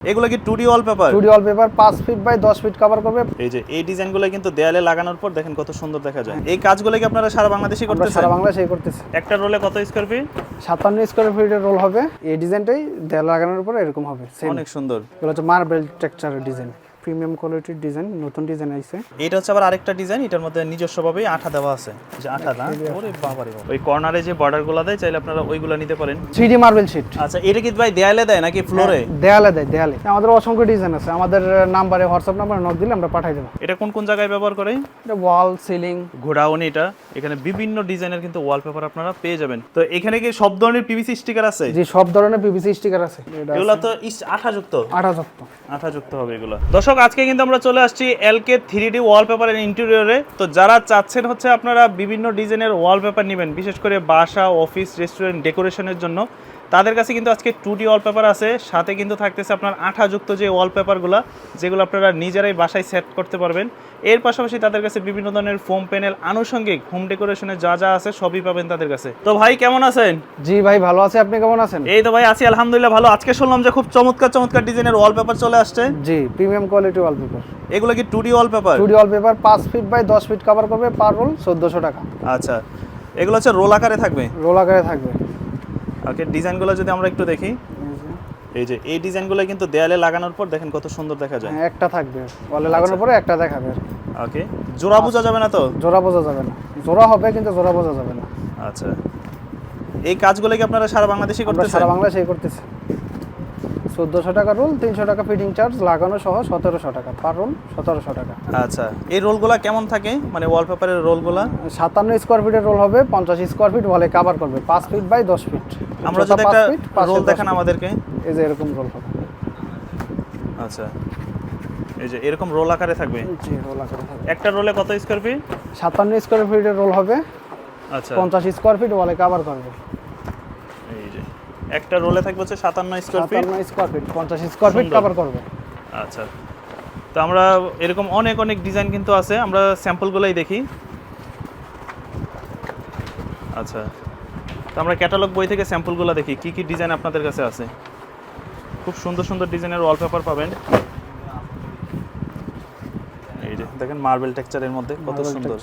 এগুলো কি 2D wallpaper? 2D wallpaper 5 feet by 10 feet cover করবে। এই যে এই ডিজাইনগুলো কিন্তু দেয়ালে লাগানোর পর দেখেন কত সুন্দর দেখা যায়। এই কাজগুলো কি আপনারা সারা বাংলাদেশে আমরা করতেছেন? সারা বাংলাদেশে করতেছি। একটা রোলে কত স্কয়ার ফিট? 57 স্কয়ার ফিটের রোল হবে। এই ডিজাইনটাই দেয়াল লাগানোর পর এরকম হবে। অনেক সুন্দর। এগুলো হচ্ছে মার্বেল টেক্সচারের ডিজাইন, প্রিমিয়াম কোয়ালিটির ডিজাইন, নতুন ডিজাইন আইছে। এটা হচ্ছে আবার আরেকটা ডিজাইন, এটার মধ্যে নিজস্বভাবেই আঠা দেওয়া আছে। যে আঠা না, ওরে বাবারে বাবা। ওই কর্নারে যে বর্ডারগুলো দেয় চাইলে আপনারা ওইগুলো নিতে পারেন। 3D marble sheet. আচ্ছা, এটা কি ভাই দেয়ালে দেয় নাকি ফ্লোরে? দেয়ালে দেয়, দেয়ালে। আমাদের অসংখ্য ডিজাইন আছে, আমাদের নাম্বারে হোয়াটসঅ্যাপ নাম্বারে নক দিলে আমরা পাঠিয়ে দেব। এটা কোন কোন জায়গায় ব্যবহার করে? এটা ওয়াল, সিলিং, গোডাউন। এটা এখানে বিভিন্ন ডিজাইনের কিন্তু ওয়ালপেপার আপনারা পেয়ে যাবেন। তো এখানে কি সব ধরনের পিভিসি স্টিকার আছে? জি, সব ধরনের পিভিসি স্টিকার আছে। এগুলো তো আঠাযুক্ত। আঠাযুক্ত হবে এগুলো। দর্শক, আজকে কিন্তু আমরা চলে আসছি এলকে 3D ওয়ালপেপারের ইন্টেরিয়রে। তো যারা চাচ্ছেন হচ্ছে আপনারা বিভিন্ন ডিজাইনের ওয়ালপেপার নেবেন, বিশেষ করে বাসা, অফিস, রেস্টুরেন্ট ডেকোরেশনের জন্য, তাদের কাছে কিন্তু আজকে 2D ওয়ালপেপার আছে। সাথে কিন্তু থাকতেছে আপনার আঠাযুক্ত যে ওয়ালপেপারগুলো, যেগুলো আপনারা নিজেরাই বাসায় সেট করতে পারবেন। এর পাশাপাশি তাদের কাছে বিভিন্ন ধরনের ফোম প্যানেল, আনুষঙ্গিক হোম ডেকোরেশনের যা যা আছে সবই পাবেন তাদের কাছে। তো ভাই কেমন আছেন? জি ভাই, ভালো আছি। আপনি কেমন আছেন? এই তো ভাই আছি আলহামদুলিল্লাহ ভালো। আজকে শুনলাম যে খুব চমৎকার চমৎকার ডিজাইনের ওয়ালপেপার চলে আসছে। জি, প্রিমিয়াম কোয়ালিটি ওয়ালপেপার। এগুলো কি 2D wallpaper? 2D wallpaper 5 feet by 10 feet cover করবে, পার রোল 1400 টাকা। আচ্ছা, এগুলো হচ্ছে রোল আকারে থাকবে। রোল আকারে থাকবে। ওকে, ডিজাইনগুলো যদি আমরা একটু দেখি, এই যে এই ডিজাইনগুলো কিন্তু দেয়ালে লাগানোর পর দেখেন কত সুন্দর দেখা যায়। হ্যাঁ, একটা থাকবে, ওয়ালে লাগানোর পরে একটা দেখাবে। ওকে, জোড়া বোঝা যাবে না তো? জোড়া বোঝা যাবে না, জোড়া হবে কিন্তু জোড়া বোঝা যাবে না। আচ্ছা, এই কাজগুলো কি আপনারা সারা বাংলাদেশে আমরা করতেছেন? সারা বাংলাদেশে করতেছি। 1400 টাকা রোল, 300 টাকা ফিটিং চার্জ, লাগানো সহ 1700 টাকা, পার রোল 1700 টাকা। আচ্ছা, এই রোলগুলো কেমন থাকে, মানে ওয়ালপেপারের রোলগুলো? 57 স্কয়ার ফিটের রোল হবে, 50 স্কয়ার ফিট ওয়ালে কভার করবে, 5 ফিট বাই 10 ফিট। আমরা যদি একটা রোল দেখান আমাদেরকে, এই যে এরকম রোল হবে। আচ্ছা, এই যে এরকম রোল আকারে থাকবে। জি, রোল আকারে থাকবে। একটা রোলে কত স্কয়ার ফিট? 57 স্কয়ার ফিটের রোল হবে। আচ্ছা, 50 স্কয়ার ফিট ওয়ালে কভার করবে। এই যে একটা রোলে থাকবে হচ্ছে 57 square feet. 57 square feet 50 square feet cover করবে। আচ্ছা, তো আমরা এরকম অনেক অনেক ডিজাইন কিন্তু আছে, আমরা স্যাম্পলগুলোই দেখি। আচ্ছা, তো আমরা ক্যাটালগ বই থেকে স্যাম্পলগুলো দেখি কি কি ডিজাইন আপনাদের কাছে আছে। খুব সুন্দর সুন্দর ডিজাইনের ওয়ালপেপার পাবেন। এই যে দেখেন মার্বেল টেক্সচারের মধ্যে কত সুন্দর।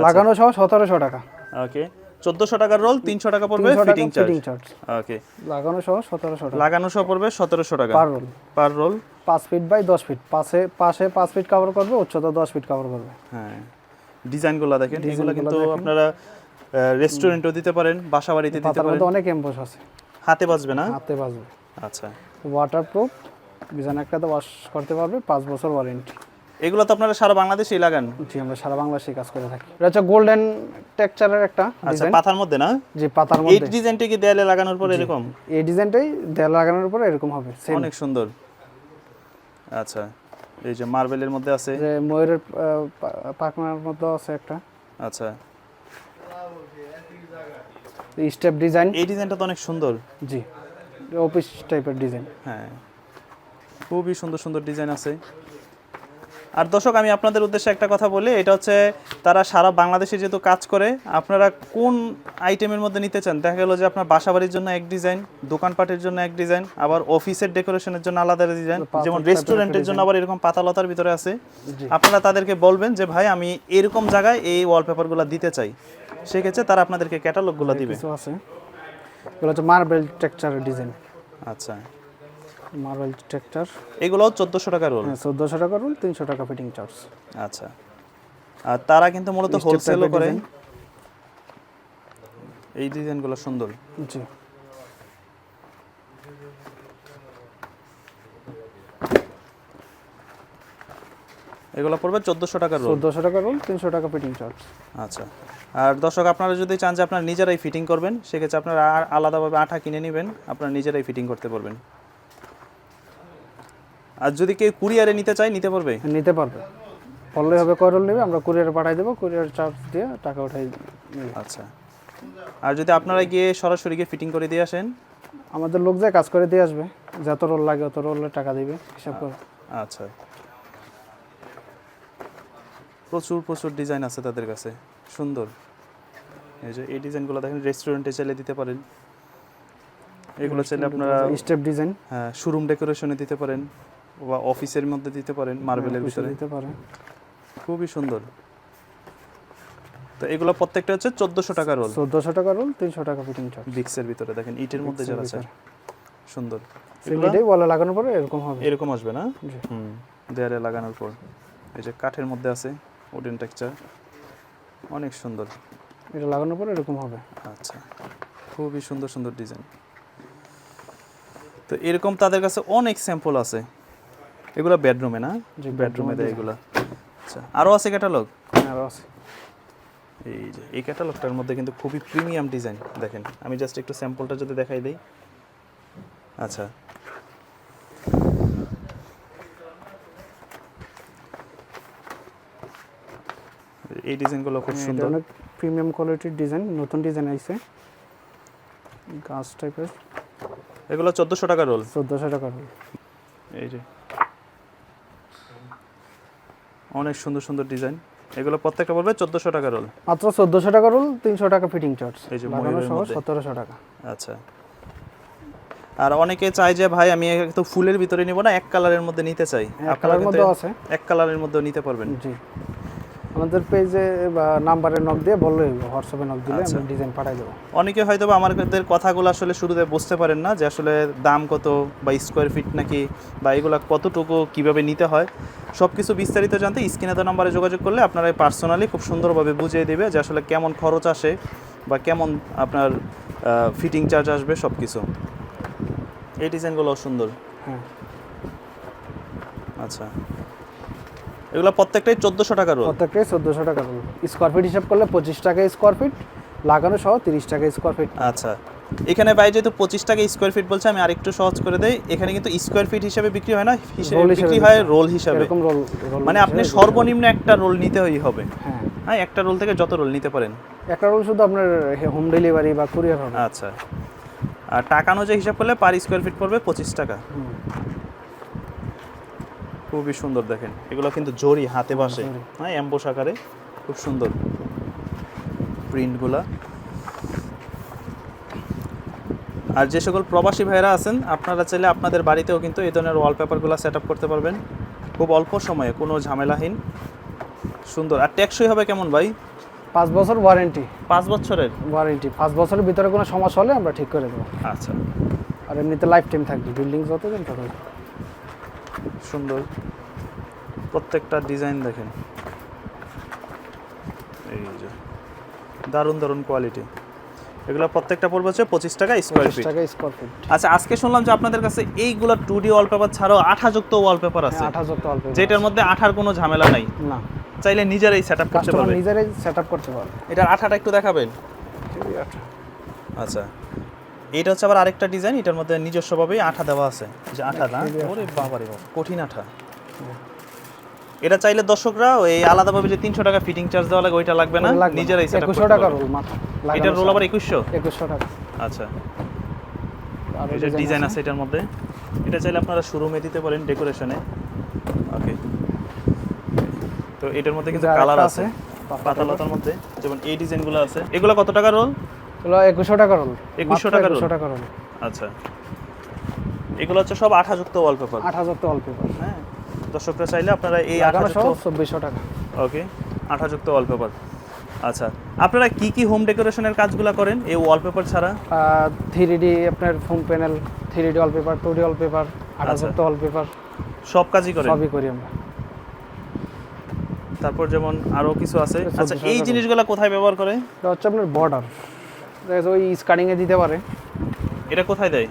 লাগানো সহ 1700 টাকা। ওকে, 1400 টাকার রোল, 300 টাকা পড়বে ফিটিং চার্জ। ওকে, লাগানো সহ 1700 টাকা। লাগানো সহ পড়বে 1700 টাকা per roll. Per roll 5 feet by 10 feet, পাশে 5 ফিট কভার করবে, উচ্চতা 10 ফিট কভার করবে। হ্যাঁ, ডিজাইনগুলো দেখেন, এগুলো কিন্তু আপনারা রেস্টুরেন্টও দিতে পারেন, বাসাবাড়িতে দিতে পারেন। অনেক এমবোস আছে, হাতে বাজবে না? হাতে বাজবে। আচ্ছা, ওয়াটারপ্রুফ, ডিজাইন একটাতে ওয়াশ করতে পারবে, 5 বছর ওয়ারেন্টি। এগুলো তো আপনারা সারা বাংলাদেশেই লাগান? জি, আমরা সারা বাংলাদেশে কাজ করে থাকি। এটা হচ্ছে গোল্ডেন টেক্সচারের একটা আচ্ছা, ডিজাইন। পাতার মধ্যে না? জি, পাতার এই মধ্যে। ডিজাইনটা কি দেয়ালে লাগানোর পর এরকম? এই ডিজাইনটাই দেয়াল লাগানোর পর এরকম হবে, অনেক সুন্দর। আচ্ছা, এই যে মার্বেলের মধ্যে আছে, যে ময়ূরের পাখনার মধ্যে আছে একটা। আচ্ছা, স্টেপ ডিজাইন। এই ডিজাইনটা তো অনেক সুন্দর। জি, অফিস টাইপের ডিজাইন। হ্যাঁ, খুবই সুন্দর সুন্দর ডিজাইন আছে। আর দর্শক, আমি আপনাদের উদ্দেশ্যে একটা কথা বলি, এটা হচ্ছে তারা সারা বাংলাদেশে যেহেতু কাজ করে, আপনারা কোন আইটেমের মধ্যে নিতে চান। দেখা গেল যে আপনার বাসাবাড়ির জন্য এক ডিজাইন, দোকানপাটের জন্য এক ডিজাইন, আবার অফিসের ডেকোরেশনের জন্য আলাদা ডিজাইন, যেমন রেস্টুরেন্টের জন্য আবার এরকম পাতালতার ভিতরে আছে। আপনারা তাদেরকে বলবেন যে ভাই আমি এরকম জায়গায় এই ওয়ালপেপারগুলো দিতে চাই, সেক্ষেত্রে তারা আপনাদেরকে ক্যাটালগুলো দিবে। কিছু আছে, এগুলো হচ্ছে মার্বেল টেক্সচারের ডিজাইন। আচ্ছা, মার্বেল টেক্সচার, এগুলো 1400 টাকা রোল। হ্যাঁ, 1400 টাকা রোল, 300 টাকা ফিটিং চার্জ। আচ্ছা, আর তারা কিন্তু মূলত হোলসেলও করে। এই ডিজাইনগুলো সুন্দর। জি, এগুলো পড়বে 1400 টাকা রোল। 1400 টাকা রোল, 300 টাকা ফিটিং চার্জ। আচ্ছা, আর দর্শক, আপনারা যদি চান যে আপনারা নিজেরাই ফিটিং করবেন, সেক্ষেত্রে আপনারা আর আলাদাভাবে আঠা কিনে নেবেন, আপনারা নিজেরাই ফিটিং করতে পারবেন। আর যদি কেউ কুরিয়ারে নিতে চায়, নিতে পারবে? নিতে পারবে, বললেই হবে কয় রোল নেবে, আমরা কুরিয়ারে পাঠিয়ে দেবো, কুরিয়ার চার্জ দিয়ে টাকা উঠাই নেবে। আচ্ছা, আর যদি আপনারা গিয়ে সরাসরি গিয়ে ফিটিং করে দিয়ে আসেন? আমাদের লোক যায় কাজ করে দিয়ে আসবে, যত রোল লাগে অত রোলের টাকা দিবে, হিসাব করে। আচ্ছা, প্রচুর প্রচুর ডিজাইন আছে তাদের কাছে, সুন্দর। এই যে এই ডিজাইনগুলো দেখেন, রেস্টুরেন্টে চাইলে দিতে পারেন। এগুলো চাইলে আপনারা স্টেপ ডিজাইন, হ্যাঁ শোরুম ডেকোরেশনে দিতে পারেন বা অফিসের মধ্যে দিতে পারেন, মার্বেলের ভিতরে দিতে পারে। খুবই সুন্দর। তো এগুলো প্রত্যেকটা হচ্ছে 1400 টাকা রোল। 1400 টাকা রোল, 300 টাকা ফিটিং চার্জ। বিক্সের ভিতরে দেখেন ইটের মধ্যে যারা আছে সুন্দর। এটাই ওয়ালে লাগানোর পরে এরকম হবে, এরকম আসবে না? দেয়ালে লাগানোর পর এই যে কাঠের মধ্যে আছে উডেন টেক্সচার, অনেক সুন্দর। এটা লাগানোর পরে এরকম হবে। আচ্ছা, খুবই সুন্দর সুন্দর ডিজাইন। তো এরকম তাদের কাছে অনেক স্যাম্পল আছে। এগুলো বেডরুমে না? বেডরুমে দেয় এগুলো। আচ্ছা, আরও আছে ক্যাটালগ? আরও আছে। এই যে এই ক্যাটালগটার মধ্যে কিন্তু খুবই প্রিমিয়াম ডিজাইন দেখেন। আমি জাস্ট একটু স্যাম্পলটা যদি দেখাই দিই। আচ্ছা, এই ডিজাইনগুলো খুব সুন্দর, অনেক প্রিমিয়াম কোয়ালিটির ডিজাইন, নতুন ডিজাইন আইছে গাছ টাইপের। এগুলো 1400 টাকা রোল। 1400 টাকা রোল। এই যে অনেক সুন্দর সুন্দর ডিজাইন, এগুলো প্রত্যেকটা পড়বে 1400 টাকা রোল। মাত্র 1400 টাকা রোল, 300 টাকা ফিটিং চার্জ। এই যে লাগানো ময়ূরের সহ মধ্যে 1700 টাকা। আচ্ছা, আর অনেকে চায় যে ভাই আমি একটু ফুলের ভিতরে নিব না, এক কালারের মধ্যে নিতে চাই। এক কালারের মধ্যে আছে, এক কালারের মধ্যে নিতে পারবেন। জি, আমাদের পেজে বা নাম্বারে নক দিয়ে বললেই হোয়াটসঅ্যাপে নক দিলে আমরা ডিজাইন পাঠিয়ে দেব। অনেকে হয়তো বা আমাদের কথাগুলো আসলে শুরুতে বুঝতে পারেন না যে আসলে দাম কত বা স্কোয়ার ফিট নাকি বা এগুলো কতটুকু কিভাবে নিতে হয়, সব কিছু বিস্তারিত জানতে স্ক্রিনে দেওয়া নাম্বারে যোগাযোগ করলে আপনারা পার্সোনালি খুব সুন্দরভাবে বুঝিয়ে দেবে যে আসলে কেমন খরচ আসে বা কেমন আপনার ফিটিং চার্জ আসবে সব কিছু। এই ডিজাইনগুলো সুন্দর। হ্যাঁ, আচ্ছা, এগুলো প্রত্যেকটাই 1400 টাকা রোল। প্রত্যেকটাই 1400 টাকা রোল। স্কোয়ার ফিট হিসাব করলে 25 টাকা স্কোয়ার ফিট, লাগানো সহ 30 টাকা স্কোয়ার ফিট। আচ্ছা, এখানে ভাই যেহেতু 25 টাকা স্কোয়ার ফিট বলছে, আমি আরেকটু সহজ করে দেই। এখানে কিন্তু স্কোয়ার ফিট হিসাবে বিক্রি হয় না, বিক্রি হয় রোল হিসাবে। এরকম রোল, মানে আপনি সর্বনিম্ন একটা রোল নিতেই হবে। হ্যাঁ, হ্যাঁ, একটা রোল থেকে যত রোল নিতে পারেন। একটা রোল শুধু আপনার হোম ডেলিভারি বা কুরিয়ার হবে। আচ্ছা, আর টাকা অনুযায়ী হিসাব করলে পার স্কোয়ার ফিট পড়বে 25 টাকা। খুবই সুন্দর দেখেন, এগুলো কিন্তু জরি হাতে বাসে, হ্যাঁ এমবোস আকারে, খুব সুন্দর প্রিন্টগুলা। আর যে সকল প্রবাসী ভাইরা আছেন আপনারা চাইলে আপনাদের বাড়িতেও কিন্তু এই ধরনের ওয়ালপেপারগুলো সেট আপ করতে পারবেন খুব অল্প সময়ে, কোনো ঝামেলাহীন, সুন্দর। আর টেকসই হবে কেমন ভাই? 5 বছর ওয়ারেন্টি। 5 বছরের ওয়ারেন্টি, 5 বছরের ভিতরে কোনো সমস্যা হলে আমরা ঠিক করে দেবো। আচ্ছা, আর এমনিতে লাইফ টাইম থাকবে, বিল্ডিং যতদিন ততদিন। সুন্দর প্রত্যেকটা ডিজাইন দেখেন, এই যে দারুণ দারুণ কোয়ালিটি। এগুলো প্রত্যেকটা পড়বে হচ্ছে 25 টাকা স্কোয়ার ফিট। 25 টাকা স্কোয়ার ফিট। আচ্ছা, আজকে শুনলাম যে আপনাদের কাছে এইগুলো 2D ওয়ালপেপার ছাড়াও আঠাযুক্ত ওয়ালপেপার আছে, আঠাযুক্ত ওয়ালপেপার, যেটার মধ্যে আঠার কোনো ঝামেলা নাই, না চাইলে নিজেরাই সেটআপ করতে কাস্টমার পারবেন। নিজেরাই সেটআপ করতে পারবে। এটার আঠাটা একটু দেখাবেন? আচ্ছা, এটা হচ্ছে আবার আরেকটা ডিজাইন, এটার মধ্যে নিজস্বভাবেই আঠা দেওয়া আছে, যে আঠা না, ওরে বাবা রে বাবা, কঠিন আঠা। এটা চাইলে দর্শকরা ওই আলাদাভাবে যে 300 টাকা ফিটিং চার্জ দেওয়া লাগে ওইটা লাগবে না, নিজেরাই সেটআপ করতে 2100 টাকা পারবেন। রোল মাত্র। এটার রোল আবার 2100 টাকা। আচ্ছা, এই যে ডিজাইন আছে এটার মধ্যে, এটা চাইলে আপনারা শোরুমে দিতে পারেন ডেকোরেশনে। ওকে, তো এটার মধ্যে কিন্তু কালার আছে পাতালতার মধ্যে, যেমন এই ডিজাইনগুলো আছে। এগুলো কত টাকা রোল? এগুলো 2100 টাকা রোল। 2100 টাকা রোল। 2100 টাকা রোল। আচ্ছা, এগুলো হচ্ছে সব আঠাযুক্ত ওয়ালপেপার। আঠাযুক্ত ওয়ালপেপার। হ্যাঁ, দর্শকরা চাইলে আপনারা এই লাগানো সহ আঠাযুক্ত 2400 টাকা। ওকে, আঠাযুক্ত ওয়ালপেপার। আচ্ছা, আপনারা কি কি হোম ডেকোরেশনের কাজগুলো করেন এই ওয়ালপেপার ছাড়া? 3D আপনার foam panel, 3D wallpaper, 2D wallpaper, আঠাযুক্ত ওয়ালপেপার, সব কাজই করেন? সবই করি আমরা। তারপর যেমন আরো কিছু আছে। আচ্ছা, এই জিনিসগুলো কোথায় ব্যবহার করে? এটা হচ্ছে আপনার বর্ডার, ওই স্কার্টিং এ দিতে পারে। এটা কোথায় দেয়?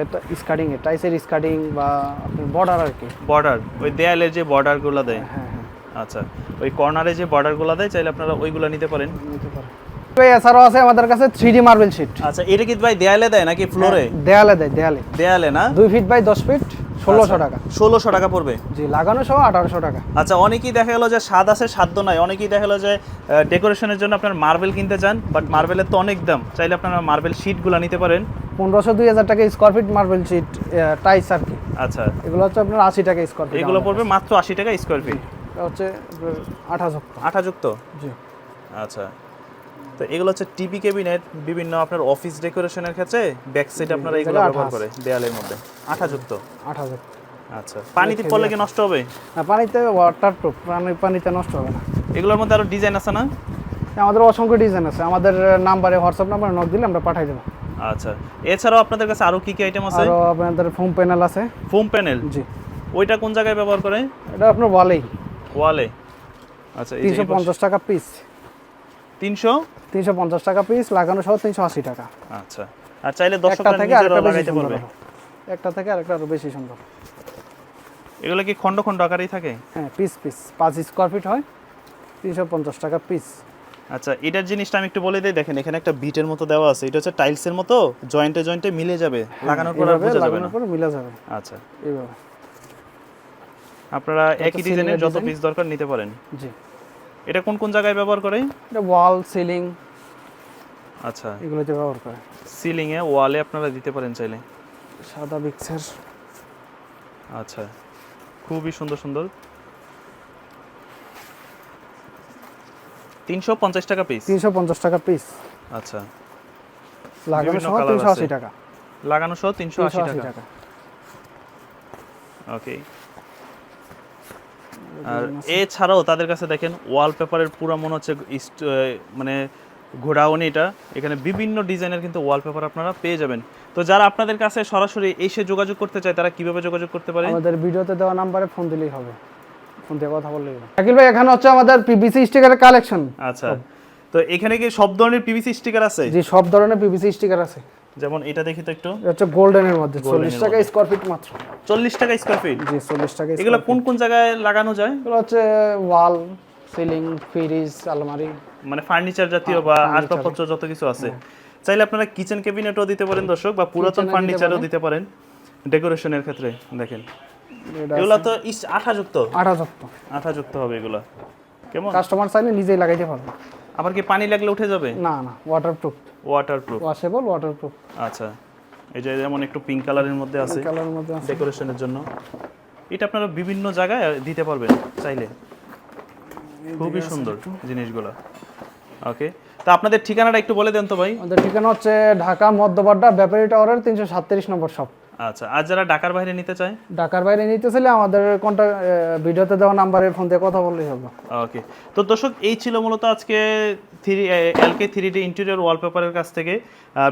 এটা স্কার্টিং এ, টাইসের স্কার্টিং বা আপনার বর্ডার আর কি। বর্ডার, ওই দেয়ালের যে বর্ডারগুলো দেয়। হ্যাঁ হ্যাঁ, আচ্ছা, ওই কর্নারে যে বর্ডারগুলো দেয় চাইলে আপনারা ওইগুলো নিতে পারেন। নিতে পারে। তো এছাড়াও আছে আমাদের কাছে 3D মার্বেল শিট। আচ্ছা, এটা কি ভাই দেয়ালে দেয় নাকি ফ্লোরে? দেয়ালে দেয়, দেয়ালে। দেয়ালে না? 2 ফিট বাই 10 ফিট, 1600 টাকা। 1600 টাকা পড়বে। জি, লাগানো সহ 1800 টাকা। আচ্ছা, অনেকেই দেখা গেল যে স্বাদ আছে সাধ্য নাই, অনেকেই দেখা গেল যে ডেকোরেশনের জন্য আপনার মার্বেল কিনতে চান, বাট মার্বেলের তো অনেক দাম, চাইলে আপনারা মার্বেল শিটগুলো নিতে পারেন। 1500-2000 টাকা স্কোয়ার ফিট মার্বেল শিট, টাইস আর কি। আচ্ছা, এগুলো হচ্ছে আপনার 80 টাকা স্কোয়ার ফিট। এগুলো পড়বে মাত্র 80 টাকা স্কোয়ার ফিট। এটা হচ্ছে আঠাযুক্ত। আঠাযুক্ত? জি। আচ্ছা, তো এগুলো হচ্ছে টিভি ক্যাবিনেট, বিভিন্ন আপনার অফিস ডেকোরেশনের ক্ষেত্রে ব্যাক সাইড আপনারা এগুলো এগুলো ব্যবহার আঠা করে দেয়ালের মধ্যে আঠাযুক্ত। 8000। আচ্ছা, পানিতে পড়লে কি নষ্ট হবে? না, পানিতে ওয়াটারপ্রুফ, পানিতে নষ্ট হবে না। এগুলোর মধ্যে আরো ডিজাইন আছে না? আমাদের অসংখ্য ডিজাইন আছে, আমাদের নাম্বারে হোয়াটসঅ্যাপ নাম্বারে নক দিলে আমরা পাঠিয়ে দেবো। আচ্ছা, এছাড়াও আপনাদের কাছে আরো কি কি আইটেম আছে? আরও আপনাদের ফোম প্যানেল আছে। ফোম প্যানেল, জি। ওইটা কোন জায়গায় ব্যবহার করে? এটা আপনার ওয়ালেই ওয়ালে। আচ্ছা, এই যে 350 টাকা পিস। 300? 350 টাকা পিস, লাগানো সহ 380 টাকা। আচ্ছা, আর চাইলে একটা দর্শকরা থেকে নিজেরাও আরেকটা বেশি লাগাইতে সুন্দর পারবে। আরো। একটা থেকে আরেকটা আরো বেশি সুন্দর। এগুলো কি খন্ড খন্ড আকারেই থাকে? হ্যাঁ, পিস পিস 5 স্কয়ার ফিট হয়, 350 টাকা পিস। আচ্ছা, এটার জিনিসটা আমি একটু বলে দিই। দেখেন এখানে একটা বিটের মতো দেওয়া আছে, এটা হচ্ছে টাইলসের মতো জয়েন্টে জয়েন্টে মিলে যাবে, লাগানোর পর আর এইভাবে বোঝা যাবে না। লাগানোর পর মিলা যাবে আচ্ছা, এইভাবে। আপনারা এটা একই ceiling ডিজাইনের এর যত design। পিস দরকার নিতে পারেন। জি। এটা কোন কোন জায়গায় ব্যবহার করে? এটা ওয়াল, সিলিং আচ্ছা, এগুলোতে ব্যবহার করে। সিলিং এ, ওয়ালে আপনারা দিতে পারেন চাইলে। সাদা বিক্সের। আচ্ছা, খুবই সুন্দর সুন্দর। 350 টাকা পিস। 350 টাকা পিস, আচ্ছা, লাগানো বিভিন্ন সহ colour 380 আছে। টাকা। লাগানো সহ 380 380 টাকা। টাকা। ওকে। আর এছাড়াও তাদের কাছে দেখেন ওয়ালপেপারের পুরো মনে হচ্ছে মানে ঘোড়াউনি, এটা এখানে বিভিন্ন ডিজাইনের কিন্তু ওয়ালপেপার আপনারা পেয়ে যাবেন। তো যারা আপনাদের কাছে সরাসরি এসে যোগাযোগ করতে চায় তারা কিভাবে যোগাযোগ করতে পারে? আমাদের ভিডিওতে দেওয়া নাম্বারে ফোন দিলেই হবে, ফোন দিয়ে কথা বললেই হবে। আকিল ভাই, এখানে হচ্ছে আমাদের পিভিসি স্টিকারের কালেকশন। আচ্ছা, তো এখানে কি সব ধরনের পিভিসি স্টিকার আছে? জি, সব ধরনের পিভিসি স্টিকার আছে। যেমন এটা দেখি তো একটু। এটা হচ্ছে গোল্ডেনের মধ্যে, Golden 40 এর টাকা মধ্যে। স্কয়ার ফিট মাত্র। 40 টাকা স্কয়ার ফিট? জি, 40 টাকা। এগুলো কোন কোন জায়গায় লাগানো যায়? এগুলো হচ্ছে ওয়াল, সিলিং, ফ্রিজ, আলমারি, মানে ফার্নিচার জাতীয় বা furniture। আসবাবপত্র যত কিছু আছে। চাইলে আপনারা কিচেন ক্যাবিনেটও দিতে পারেন দর্শক, বা পুরাতন Kitchen এ দিতে ফার্নিচারও পারেন। দিতে পারেন ডেকোরেশনের ক্ষেত্রে। দেখেন এটা এগুলো তো আঠাযুক্ত। 8000 আঠাযুক্ত হবে এগুলো। কেমন? কাস্টমার চাইলে নিজেই লাগাইতে পারবে। আবার কি পানি লাগলে উঠে যাবে? না না, ওয়াটারপ্রুফ, ওয়াটারপ্রুফ। Washable, waterproof. আচ্ছা, এই যে যেমন একটু পিঙ্ক কালারের মধ্যে আছে কালারের মধ্যে আছে। ডেকোরেশনের জন্য, এটা আপনারা বিভিন্ন জায়গায় দিতে পারবেন চাইলে। খুবই সুন্দর জিনিসগুলো। ওকে, তো আপনাদের ঠিকানাটা একটু বলে দেন তো ভাই। আমাদের ঠিকানা হচ্ছে ঢাকা মধ্যবাড্ডা ব্যাপারী টাওয়ারের 337 নম্বর শপ। আচ্ছা, আর যারা ঢাকার বাইরে নিতে চায়? ঢাকার বাইরে নিতে চাইলে আমাদের কন্টাক্ট, ভিডিওতে দেওয়া নাম্বারে ফোন দিয়ে কথা বললেই হবে। ওকে, তো দর্শক এই ছিল মূলত আজকে এলকে 3D ইন্টেরিয়র ওয়ালপেপারের কাছ থেকে।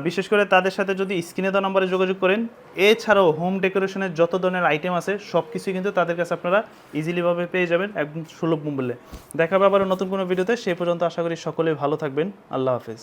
বিশেষ করে তাদের সাথে যদি স্ক্রিনে দেওয়া নাম্বারে যোগাযোগ করেন, এছাড়াও হোম ডেকোরেশনের যত ধরনের আইটেম আছে সব কিছু কিন্তু তাদের কাছে আপনারা ইজিলিভাবে পেয়ে যাবেন একদম সুলভ মূল্যে। দেখা হবে আবার নতুন কোনো ভিডিওতে। সেই পর্যন্ত আশা করি সকলেই ভালো থাকবেন। আল্লাহ হাফেজ।